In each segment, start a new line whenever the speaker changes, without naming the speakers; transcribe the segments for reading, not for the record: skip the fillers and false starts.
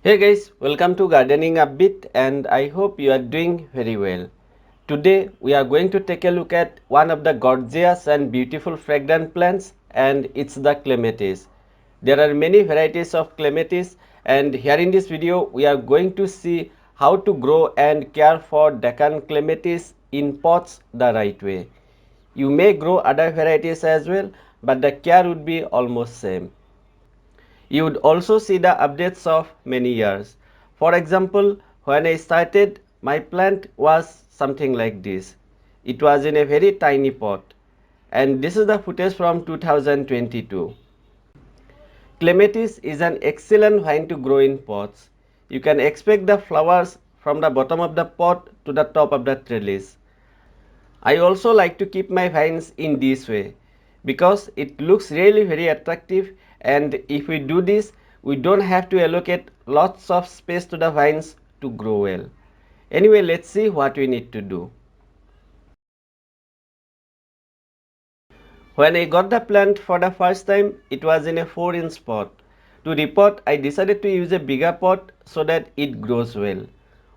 Hey guys, welcome to Gardening Upbeat and I hope you are doing very well. Today we are going to take a look at one of the gorgeous and beautiful fragrant plants and it's the clematis. There are many varieties of clematis and here in this video we are going to see how to grow and care for Deccan clematis in pots the right way. You may grow other varieties as well but the care would be almost same. You would also see the updates of many years. For example, when I started, my plant was something like this. It was in a very tiny pot. And this is the footage from 2022. Clematis is an excellent vine to grow in pots. You can expect the flowers from the bottom of the pot to the top of the trellis. I also like to keep my vines in this way because it looks really very attractive, and if we do this we don't have to allocate lots of space to the vines to grow well. Anyway, let's see what we need to do. When I got the plant for the first time, it was in a 4-inch pot. To repot, I decided to use a bigger pot so that it grows well.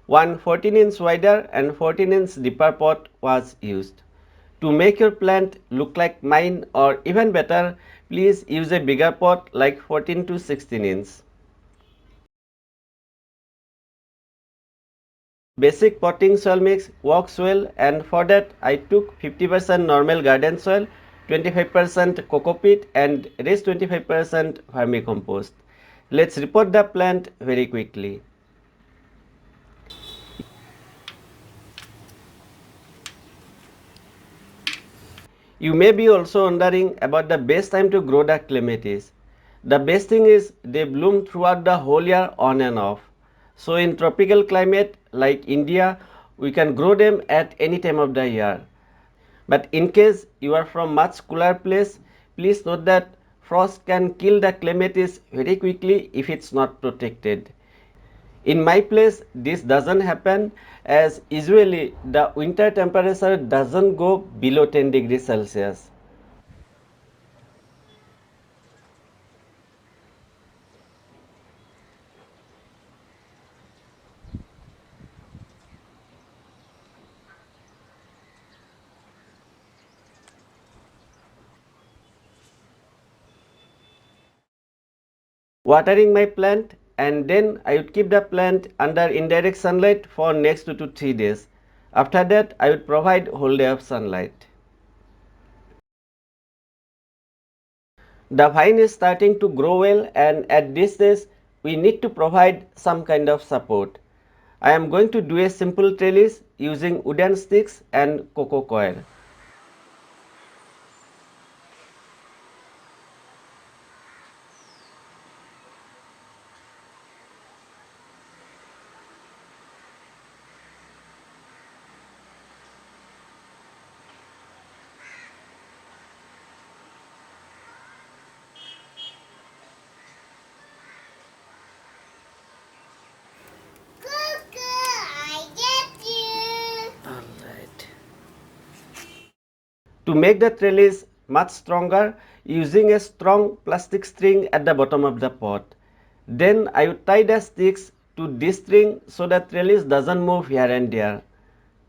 One 14-inch wider and 14-inch deeper pot was used. To make your plant look like mine or even better, please use a bigger pot like 14 to 16 inch. Basic potting soil mix works well, and for that I took 50% normal garden soil, 25% coco peat and rest 25% vermicompost. Let's repot the plant very quickly. You may be also wondering about the best time to grow the clematis. The best thing is they bloom throughout the whole year on and off. So in tropical climate like India, we can grow them at any time of the year. But in case you are from much cooler place, please note that frost can kill the clematis very quickly if it's not protected. In my place, this doesn't happen as usually the winter temperature doesn't go below 10 degrees Celsius. Watering my plant, and then I would keep the plant under indirect sunlight for next 2 to 3 days. After that, I would provide whole day of sunlight. The vine is starting to grow well, and at this stage we need to provide some kind of support. I am going to do a simple trellis using wooden sticks and cocoa coir. To make the trellis much stronger, using a strong plastic string at the bottom of the pot. Then I would tie the sticks to this string so the trellis doesn't move here and there.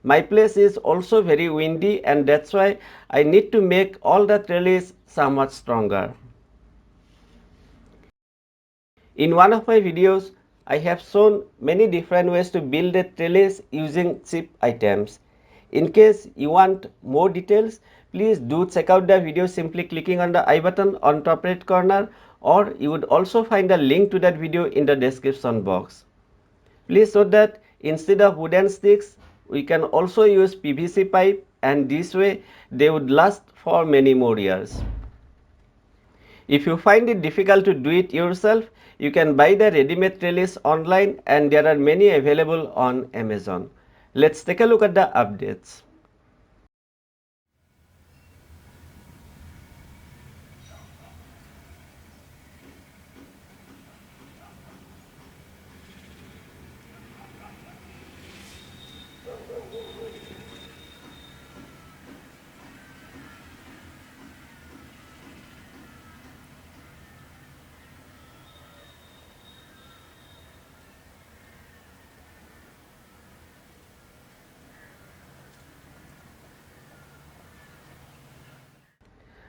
My place is also very windy and that's why I need to make all the trellis somewhat stronger. In one of my videos, I have shown many different ways to build a trellis using cheap items. In case you want more details, please do check out the video simply clicking on the I button on top right corner, or you would also find a link to that video in the description box. Please note that instead of wooden sticks, we can also use PVC pipe, and this way they would last for many more years. If you find it difficult to do it yourself, you can buy the ready-made trellis online and there are many available on Amazon. Let's take a look at the updates.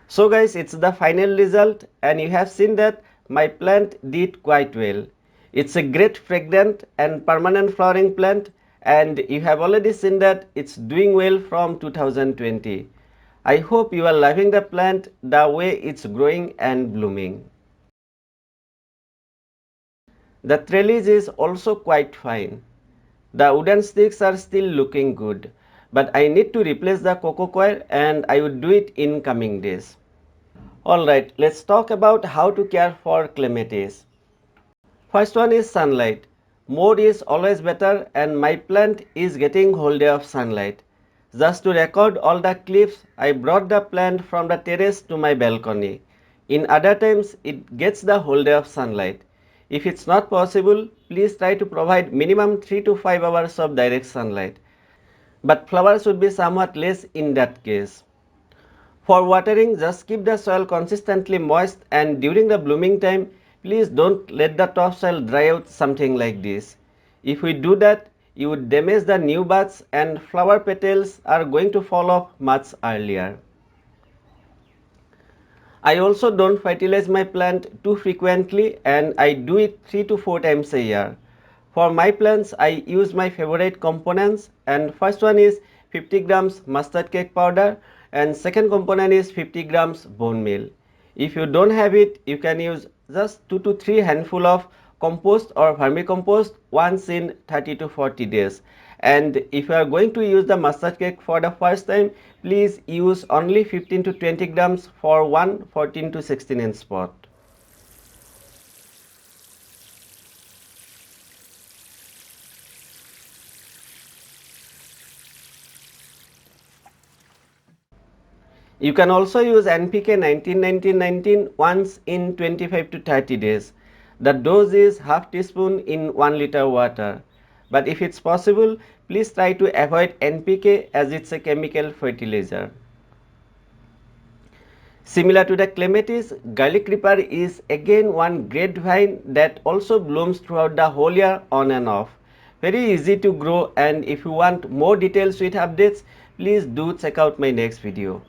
So guys, it's the final result and you have seen that my plant did quite well. It's a great fragrant and permanent flowering plant and you have already seen that it's doing well from 2020. I hope you are loving the plant the way it's growing and blooming. The trellis is also quite fine. The wooden sticks are still looking good, but I need to replace the cocoa coir and I would do it in coming days. Alright, let's talk about how to care for clematis. First one is sunlight. More is always better and my plant is getting whole day of sunlight. Just to record all the clips, I brought the plant from the terrace to my balcony. In other times, it gets the whole day of sunlight. If it's not possible, please try to provide minimum 3 to 5 hours of direct sunlight. But flowers would be somewhat less in that case. For watering, just keep the soil consistently moist and during the blooming time, please don't let the topsoil dry out something like this. If we do that, you would damage the new buds and flower petals are going to fall off much earlier. I also don't fertilize my plant too frequently and I do it 3 to 4 times a year. For my plants, I use my favorite components and first one is 50 grams mustard cake powder and second component is 50 grams bone meal. If you don't have it, you can use just 2 to 3 handful of compost or vermicompost once in 30 to 40 days. And if you are going to use the mustard cake for the first time, please use only 15 to 20 grams for one 14 to 16 inch pot. You can also use NPK 19-19-19 once in 25 to 30 days. The dose is half teaspoon in 1 liter water. But if it's possible, please try to avoid NPK as it's a chemical fertilizer. Similar to the clematis, garlic creeper is again one great vine that also blooms throughout the whole year on and off. Very easy to grow and if you want more detailed sweet updates, please do check out my next video.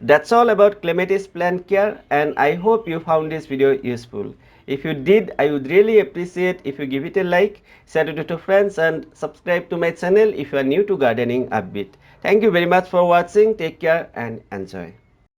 That's all about clematis plant care and I hope you found this video useful. If you did, I would really appreciate if you give it a like, share it to friends and subscribe to my channel if you are new to gardening a bit. Thank you very much for watching. Take care and enjoy.